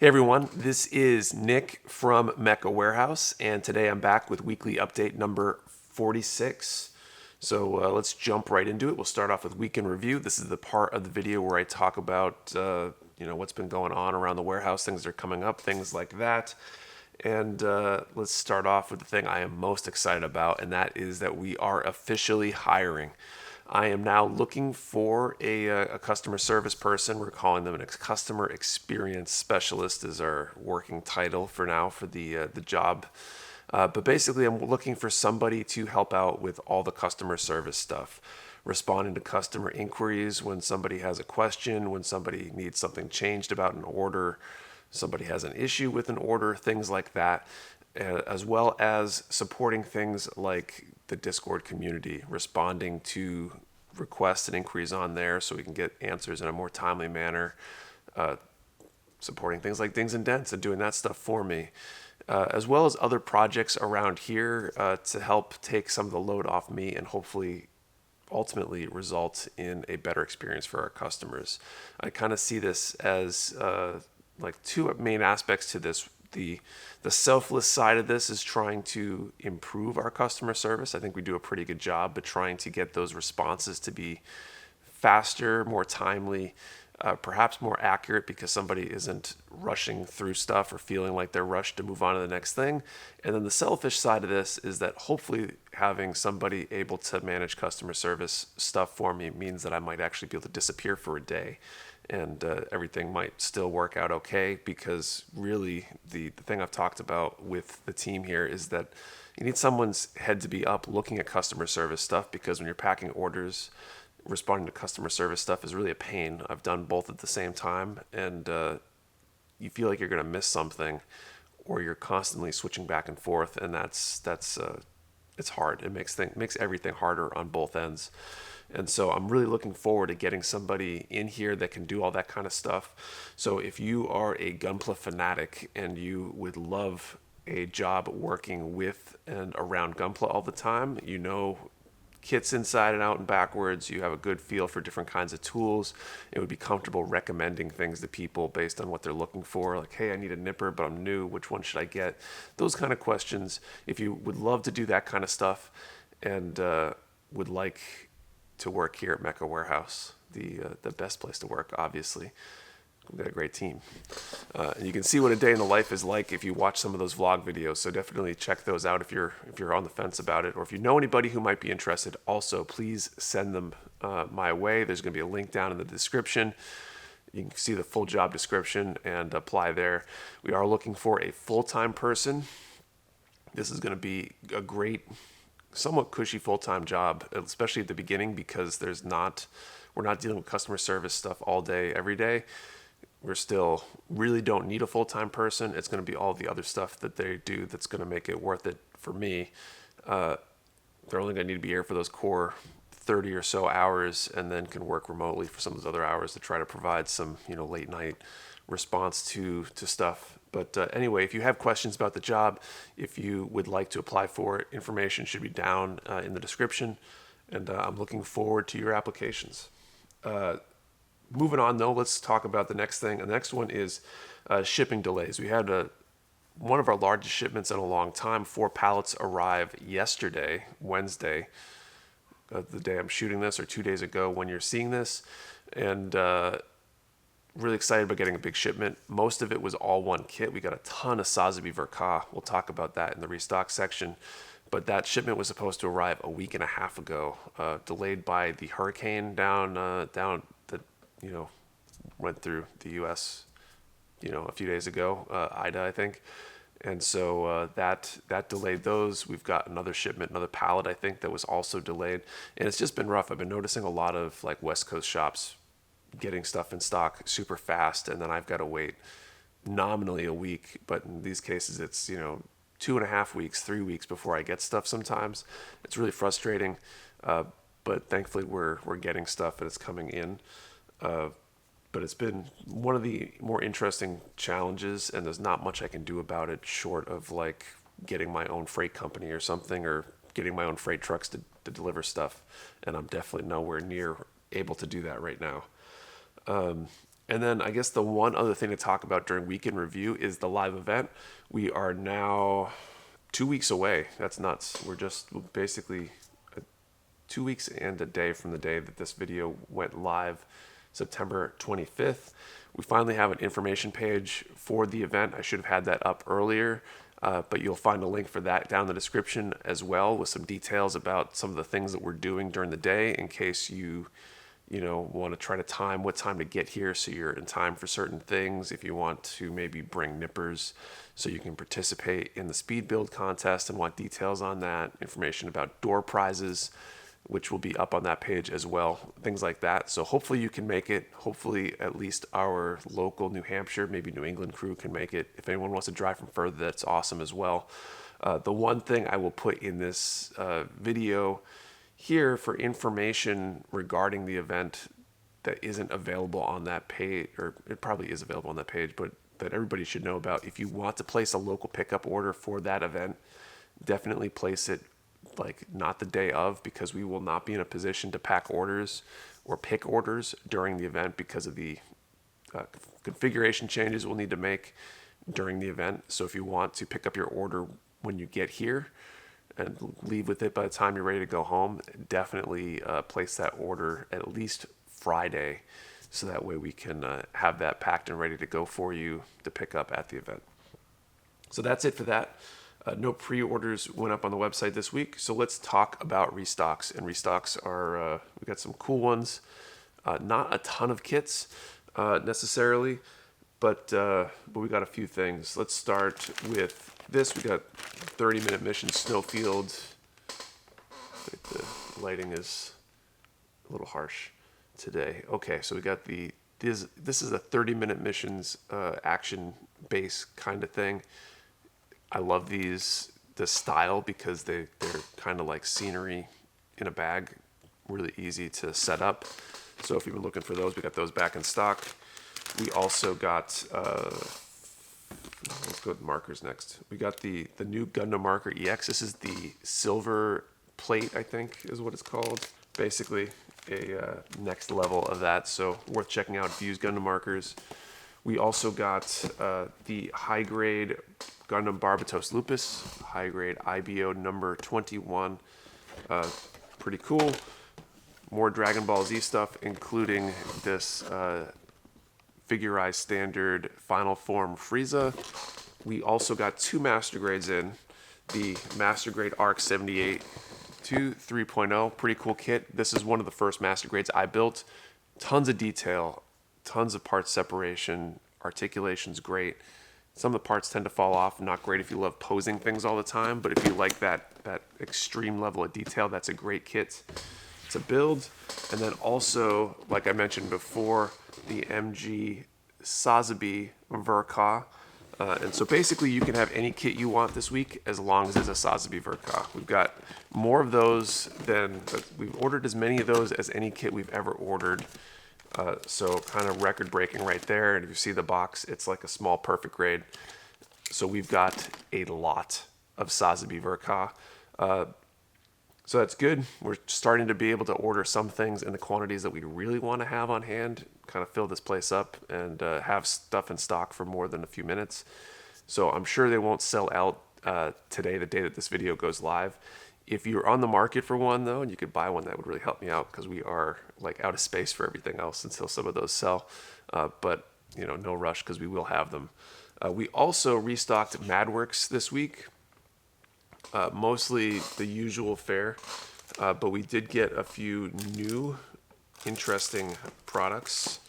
Hey everyone, this is Nick from Mecha Warehouse, and today I'm back with weekly update number 46. So let's jump right into it. We'll start off with week in review. This is the part of the video where I talk about what's been going on around the warehouse, things that are coming up, things like that. And let's start off with the thing I am most excited about, and that is that we are officially hiring. I am now looking for a customer service person. We're calling them a customer experience specialist is our working title for now for the job. But basically, I'm looking for somebody to help out with all the customer service stuff, responding to customer inquiries when somebody has a question, when somebody needs something changed about an order, somebody has an issue with an order, things like that, as well as supporting things like the Discord community, responding to requests and inquiries on there so we can get answers in a more timely manner, supporting things like dings and dents and doing that stuff for me, as well as other projects around here to help take some of the load off me and hopefully ultimately result in a better experience for our customers. I kind of see this as like two main aspects to this. The selfless side of this is trying to improve our customer service. I think we do a pretty good job, but trying to get those responses to be faster, more timely, perhaps more accurate because somebody isn't rushing through stuff or feeling like they're rushed to move on to the next thing. And then the selfish side of this is that hopefully having somebody able to manage customer service stuff for me means that I might actually be able to disappear for a day and everything might still work out okay, because really the thing I've talked about with the team here is that you need someone's head to be up looking at customer service stuff, because when you're packing orders, responding to customer service stuff is really a pain. I've done both at the same time, and you feel like you're going to miss something, or you're constantly switching back and forth, and that's it's hard. It makes everything harder on both ends. And so I'm really looking forward to getting somebody in here that can do all that kind of stuff. So if you are a Gunpla fanatic and you would love a job working with and around Gunpla all the time, you know kits inside and out and backwards, you have a good feel for different kinds of tools, it would be comfortable recommending things to people based on what they're looking for, like, hey, I need a nipper but I'm new, which one should I get? Those kind of questions. If you would love to do that kind of stuff and would like to work here at Mecha Warehouse, the best place to work, obviously. We've got a great team. And you can see what a day in the life is like if you watch some of those vlog videos. So definitely check those out if you're on the fence about it, or if you know anybody who might be interested. Also, please send them my way. There's going to be a link down in the description. You can see the full job description and apply there. We are looking for a full-time person. This is going to be a great, somewhat cushy full-time job, especially at the beginning, because we're not dealing with customer service stuff all day, every day. We're still really don't need a full-time person. It's going to be all the other stuff that they do that's going to make it worth it for me. They're only going to need to be here for those core 30 or so hours, and then can work remotely for some of those other hours to try to provide some, late night response to stuff. But anyway, if you have questions about the job, if you would like to apply for it, information should be down in the description, and I'm looking forward to your applications. Moving on, though, let's talk about the next thing. The next one is shipping delays. We had one of our largest shipments in a long time. 4 pallets arrive yesterday, Wednesday, the day I'm shooting this, or 2 days ago when you're seeing this. And really excited about getting a big shipment. Most of it was all one kit. We got a ton of Sazabi Verka. We'll talk about that in the restock section. But that shipment was supposed to arrive a week and a half ago, delayed by the hurricane down that went through the U.S. A few days ago, Ida, I think. And so that delayed those. We've got another shipment, another pallet, I think, that was also delayed. And it's just been rough. I've been noticing a lot of like West Coast shops getting stuff in stock super fast, and then I've got to wait nominally a week. But in these cases, it's 2.5 weeks, 3 weeks before I get stuff sometimes. It's really frustrating. But thankfully we're getting stuff and it's coming in. But it's been one of the more interesting challenges, and there's not much I can do about it short of like getting my own freight company or something, or getting my own freight trucks to deliver stuff. And I'm definitely nowhere near able to do that right now. And then I guess the one other thing to talk about during weekend review is the live event. We are now 2 weeks away. That's nuts. We're just basically 2 weeks and a day from the day that this video went live, September 25th. We finally have an information page for the event. I should have had that up earlier, but you'll find a link for that down in the description as well, with some details about some of the things that we're doing during the day, in case you want to try to time what time to get here so you're in time for certain things. If you want to maybe bring nippers so you can participate in the speed build contest and want details on that, information about door prizes, which will be up on that page as well, things like that. So hopefully you can make it. Hopefully at least our local New Hampshire, maybe New England crew can make it. If anyone wants to drive from further, that's awesome as well. The one thing I will put in this video here for information regarding the event that isn't available on that page, or it probably is available on that page, but that everybody should know about. If you want to place a local pickup order for that event, definitely place it not the day of, because we will not be in a position to pack orders or pick orders during the event because of the configuration changes we'll need to make during the event. So if you want to pick up your order when you get here and leave with it by the time you're ready to go home, definitely place that order at least Friday, so that way we can have that packed and ready to go for you to pick up at the event. So that's it for that. No pre-orders went up on the website this week, so let's talk about restocks. And restocks are, we got some cool ones. Not a ton of kits necessarily, but we got a few things. Let's start with this. We got 30-minute mission snowfield. I think the lighting is a little harsh today. Okay, so we got this is a 30-minute missions action base kind of thing. I love the style, because they're kind of like scenery in a bag, really easy to set up. So if you've been looking for those, we got those back in stock. We also got, let's go with markers next. We got the new Gundam Marker EX. This is the silver plate, I think is what it's called. Basically a next level of that, so worth checking out if you use Gundam markers. We also got the high-grade Gundam Barbatos Lupus, high-grade IBO number 21. Pretty cool. More Dragon Ball Z stuff, including this figurized standard Final Form Frieza. We also got two Master Grades in. The Master Grade ARC 78 to 3.0. Pretty cool kit. This is one of the first Master Grades I built. Tons of detail, tons of part separation, articulation's great. Some of the parts tend to fall off, not great if you love posing things all the time, but if you like that extreme level of detail, that's a great kit to build. And then also, like I mentioned before, the MG Sazabi Verka. And so basically you can have any kit you want this week as long as it's a Sazabi Verka. We've got more of those we've ordered as many of those as any kit we've ever ordered. So kind of record breaking right there. And if you see the box, it's like a small perfect grade. So we've got a lot of Sazabi Verka. So that's good. We're starting to be able to order some things in the quantities that we really want to have on hand, kind of fill this place up and have stuff in stock for more than a few minutes. So I'm sure they won't sell out today, the day that this video goes live. If you're on the market for one, though, and you could buy one, that would really help me out, because we are like out of space for everything else until some of those sell. But no rush, because we will have them. We also restocked MadWorks this week. Mostly the usual fare, but we did get a few new interesting products.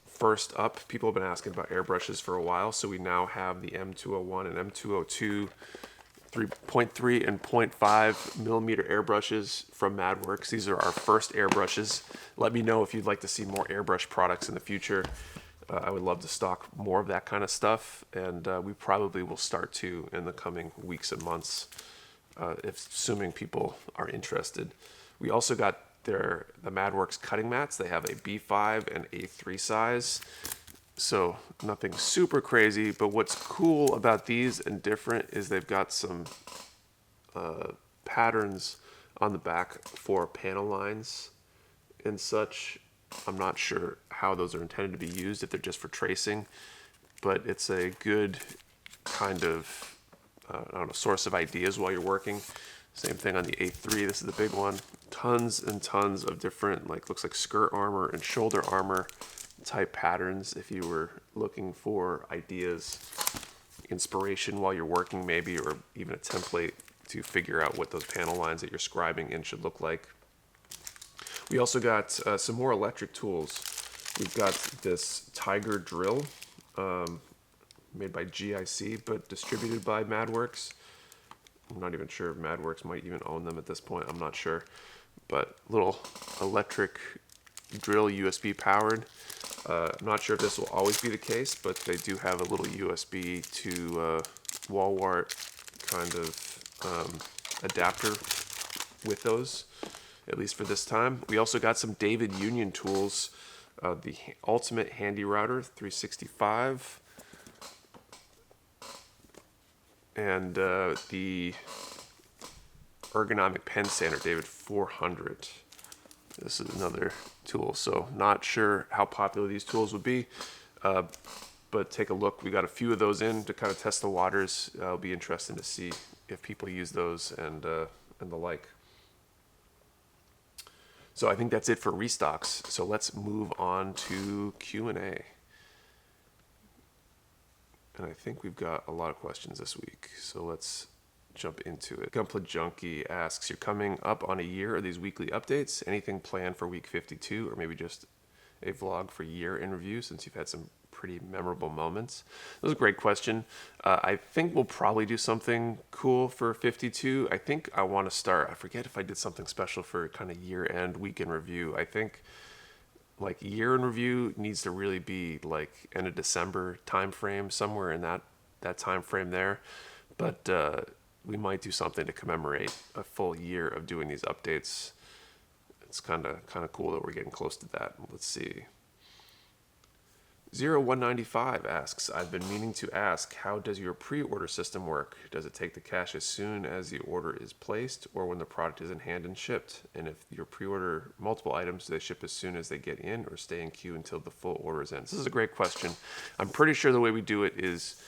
First up, people have been asking about airbrushes for a while, so we now have the M201 and M202 3.3 and 0.5 millimeter airbrushes from MadWorks. These are our first airbrushes. Let me know if you'd like to see more airbrush products in the future. I would love to stock more of that kind of stuff, and we probably will start to in the coming weeks and months, assuming people are interested. We also got the MadWorks cutting mats. They have a B5 and A3 size, so nothing super crazy, but what's cool about these and different is they've got some patterns on the back for panel lines and such. I'm not sure how those are intended to be used, if they're just for tracing, but it's a good kind of, I don't know, source of ideas while you're working. Same thing on the A3, this is the big one. Tons and tons of different, like, looks like skirt armor and shoulder armor type patterns if you were looking for ideas, inspiration while you're working maybe, or even a template to figure out what those panel lines that you're scribing in should look like. We also got some more electric tools. We've got this Tiger drill, made by GIC, but distributed by MadWorks. I'm not even sure if MadWorks might even own them at this point. I'm not sure. But little electric drill, USB powered. I'm not sure if this will always be the case, but they do have a little USB to wall wart kind of adapter with those, at least for this time. We also got some David Union tools. The Ultimate Handy Router 365. And the Ergonomic Pen Sander David 400. This is another tool, so not sure how popular these tools would be, but take a look. We got a few of those in to kind of test the waters. It'll be interesting to see if people use those and the like. So I think that's it for restocks. So let's move on to Q&A. And I think we've got a lot of questions this week, so let's jump into it. Gunpla Junkie asks, you're coming up on a year of these weekly updates. Anything planned for week 52, or maybe just a vlog for year in review, since you've had some pretty memorable moments? That was a great question. I think we'll probably do something cool for 52. I think I want to start, I forget if I did something special for kind of year-end week in review. I think like year in review needs to really be like end of December time frame, somewhere in that time frame there. But we might do something to commemorate a full year of doing these updates. It's kind of cool that we're getting close to that. Let's see. 0195 asks, I've been meaning to ask, how does your pre-order system work? Does it take the cash as soon as the order is placed, or when the product is in hand and shipped? And if your pre-order multiple items, do they ship as soon as they get in, or stay in queue until the full order is in? This is a great question. I'm pretty sure the way we do it is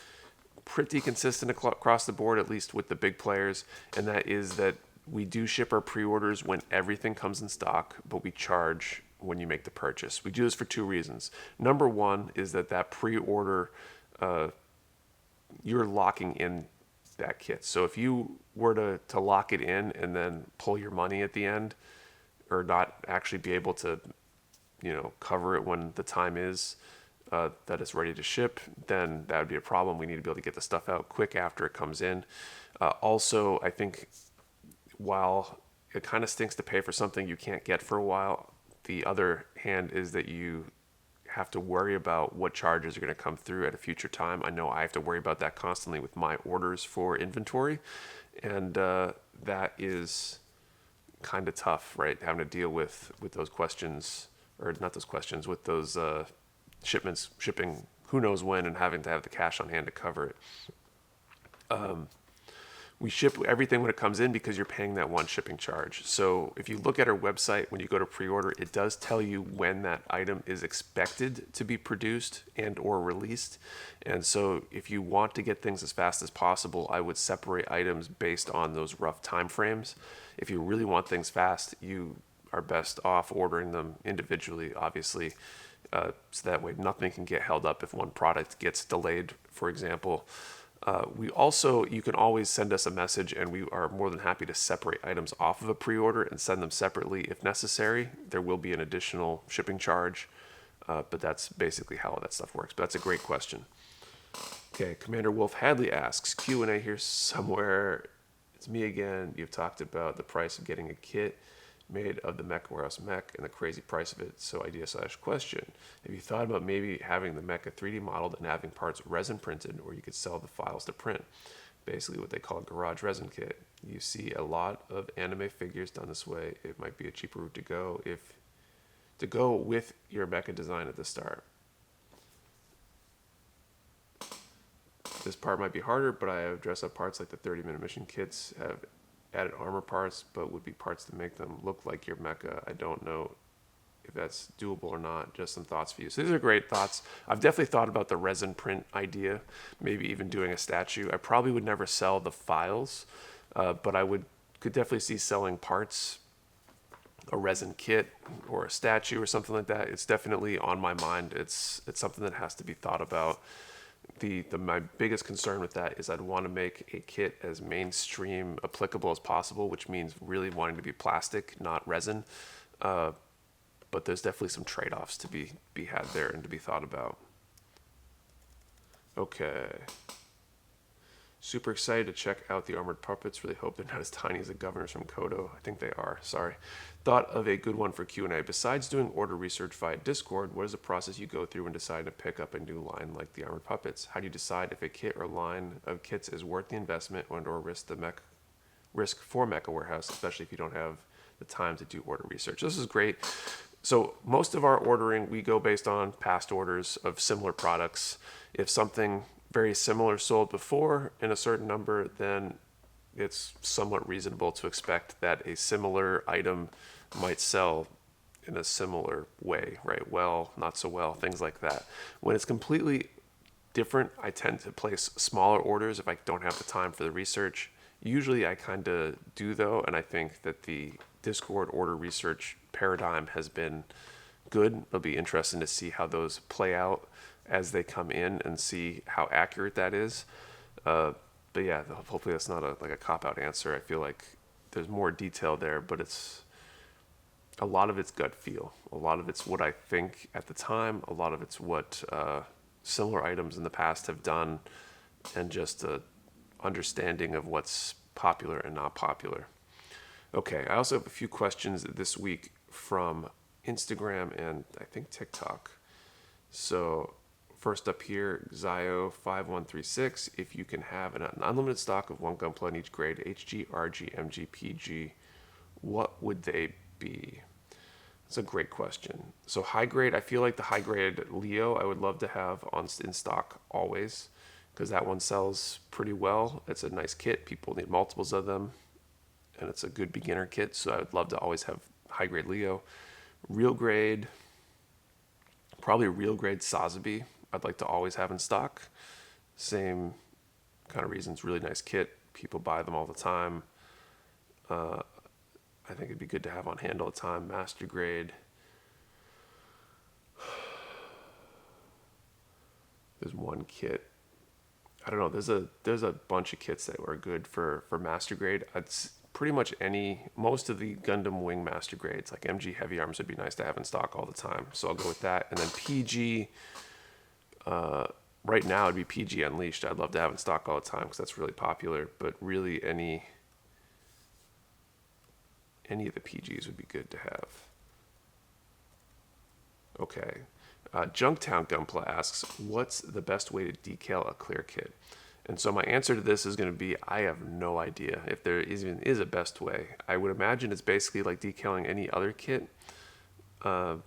pretty consistent across the board, at least with the big players, and that is that we do ship our pre-orders when everything comes in stock, but we charge when you make the purchase. We do this for two reasons. Number one is that pre-order, you're locking in that kit. So if you were to lock it in and then pull your money at the end, or not actually be able to, cover it when the time is that it's ready to ship, then that would be a problem. We need to be able to get the stuff out quick after it comes in. Also, I think while it kind of stinks to pay for something you can't get for a while, the other hand is that you have to worry about what charges are going to come through at a future time. I know I have to worry about that constantly with my orders for inventory, and that is kind of tough, right? Having to deal with those questions, or not those questions, with those shipments shipping who knows when, and having to have the cash on hand to cover it. We ship everything when it comes in because you're paying that one shipping charge. So if you look at our website, when you go to pre-order, it does tell you when that item is expected to be produced and or released. And so if you want to get things as fast as possible, I would separate items based on those rough time frames. If you really want things fast, you are best off ordering them individually, obviously, so that way nothing can get held up if one product gets delayed, for example. You can always send us a message, and we are more than happy to separate items off of a pre-order and send them separately if necessary. There will be an additional shipping charge, but that's basically how all that stuff works. But that's a great question. Okay, Commander Wolf Hadley asks, Q&A here somewhere. It's me again. You've talked about the price of getting a kit made of the Mecha Warehouse mech and the crazy price of it. So idea/question. Have you thought about maybe having the mecha 3D modeled and having parts resin printed, or you could sell the files to print? Basically what they call a garage resin kit. You see a lot of anime figures done this way. It might be a cheaper route to go with your mecha design at the start. This part might be harder, but I have dress up parts like the 30-minute mission kits have added armor parts, but would be parts to make them look like your mecha. I don't know if that's doable or not. Just some thoughts for you. So these are great thoughts. I've definitely thought about the resin print idea, maybe even doing a statue. I probably would never sell the files, but I could definitely see selling parts, a resin kit or a statue or something like that. It's definitely on my mind. It's something that has to be thought about. My biggest concern with that is I'd want to make a kit as mainstream applicable as possible, which means really wanting to be plastic, not resin. But there's definitely some trade-offs to be had there and to be thought about. Okay. Super excited to check out the armored puppets. Really hope they're not as tiny as the governors from Kodo. I think they are. Sorry. Thought of a good one for Q&A. Besides doing order research via Discord, what is the process you go through when deciding to pick up a new line like the armored puppets? How do you decide if a kit or line of kits is worth the investment or risk for Mecha Warehouse, especially if you don't have the time to do order research? This is great. So most of our ordering, we go based on past orders of similar products. If something very similar sold before in a certain number, then it's somewhat reasonable to expect that a similar item might sell in a similar way, right? Well, not so well, things like that. When it's completely different, I tend to place smaller orders if I don't have the time for the research. Usually I kind of do though, and I think that the Discord order research paradigm has been good. It'll be interesting to see how those play out as they come in and see how accurate that is. But yeah, hopefully that's not a cop-out answer. I feel like there's more detail there, but a lot of it's gut feel. A lot of it's what I think at the time. A lot of it's what similar items in the past have done, and just a understanding of what's popular and not popular. Okay, I also have a few questions this week from Instagram and I think TikTok. So first up here, Zio5136, if you can have an unlimited stock of one gunpla in each grade, HG, RG, MG, PG, what would they be? That's a great question. So high grade, I feel like the high grade Leo I would love to have in stock always, because that one sells pretty well. It's a nice kit. People need multiples of them, and it's a good beginner kit, so I would love to always have high grade Leo. Real grade, probably real grade Sazabi I'd like to always have in stock. Same kind of reasons, really nice kit. People buy them all the time. I think it'd be good to have on hand all the time. Master grade. There's one kit. I don't know. There's a bunch of kits that are good for master grade. It's pretty much most of the Gundam Wing master grades, like MG heavy arms, would be nice to have in stock all the time. So I'll go with that. And then PG, right now it'd be PG Unleashed. I'd love to have in stock all the time because that's really popular. But really, any of the PGs would be good to have. Okay. Junktown.gunpla asks, what's the best way to decal a clear kit? And so my answer to this is going to be, I have no idea if there even is a best way. I would imagine it's basically like decaling any other kit, but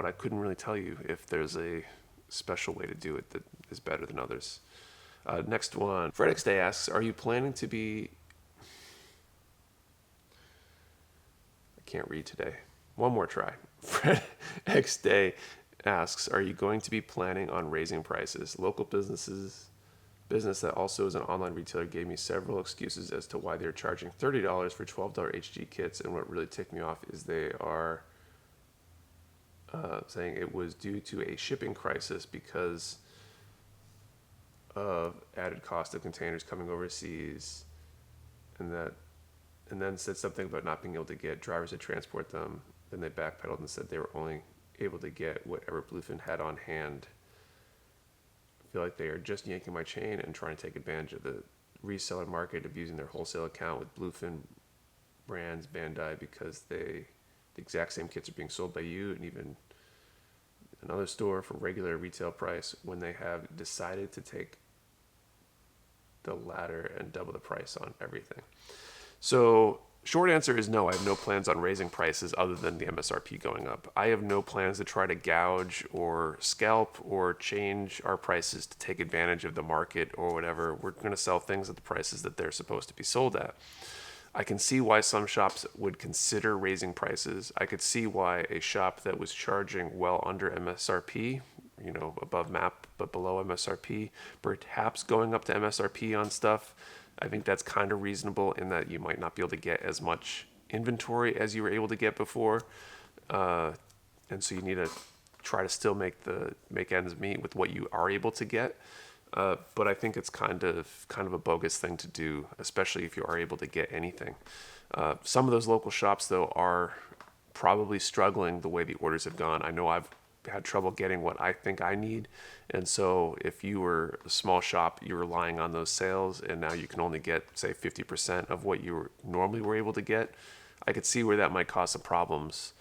I couldn't really tell you if there's a special way to do it that is better than others. Next one, fredxday asks, are you planning to be... I can't read today. One more try. fredxday asks, are you going to be planning on raising prices? Local business that also is an online retailer gave me several excuses as to why they're charging $30 for $12 HG kits, and what really ticked me off is they are saying it was due to a shipping crisis because of added cost of containers coming overseas, and then said something about not being able to get drivers to transport them. Then they backpedaled and said they were only able to get whatever Bluefin had on hand. I feel like they are just yanking my chain and trying to take advantage of the reseller market of using their wholesale account with Bluefin brands, Bandai, because the exact same kits are being sold by you and even another store for regular retail price when they have decided to take the latter and double the price on everything. So short answer is no, I have no plans on raising prices other than the MSRP going up. I have no plans to try to gouge or scalp or change our prices to take advantage of the market or whatever. We're going to sell things at the prices that they're supposed to be sold at. I can see why some shops would consider raising prices. I could see why a shop that was charging well under MSRP, above MAP but below MSRP, perhaps going up to MSRP on stuff. I think that's kind of reasonable in that you might not be able to get as much inventory as you were able to get before, and so you need to try to still make ends meet with what you are able to get. But I think it's kind of a bogus thing to do, especially if you are able to get anything. Some of those local shops, though, are probably struggling the way the orders have gone. I know I've had trouble getting what I think I need, and so if you were a small shop, you're relying on those sales, and now you can only get, say, 50% of what you normally were able to get. I could see where that might cause some problems.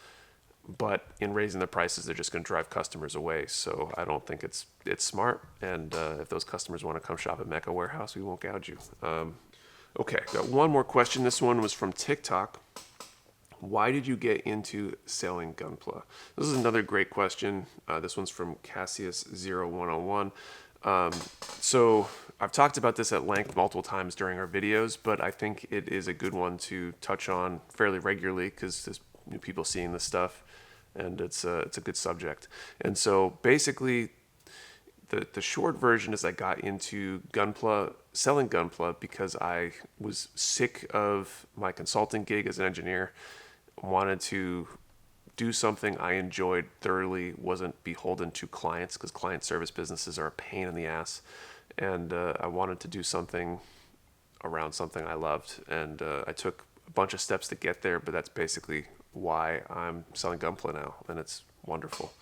But in raising the prices, they're just going to drive customers away. So I don't think it's smart. And if those customers want to come shop at Mecha Warehouse, we won't gouge you. Okay, got one more question. This one was from TikTok. Why did you get into selling Gunpla? This is another great question. This one's from Cassius0101. So I've talked about this at length multiple times during our videos, but I think it is a good one to touch on fairly regularly because there's new people seeing this stuff, and it's a good subject. And so basically, the short version is I got into selling Gunpla because I was sick of my consulting gig as an engineer, wanted to do something I enjoyed thoroughly, wasn't beholden to clients because client service businesses are a pain in the ass, and I wanted to do something around something I loved, and I took a bunch of steps to get there, but that's basically why I'm selling Gunpla now, and it's wonderful.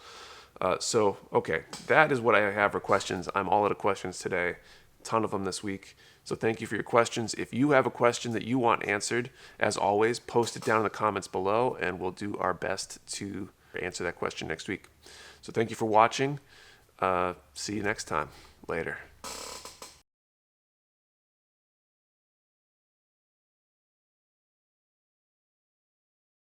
Okay, that is what I have for questions. I'm all out of questions today, a ton of them this week. So thank you for your questions. If you have a question that you want answered, as always, post it down in the comments below, and we'll do our best to answer that question next week. So thank you for watching. See you next time. Later.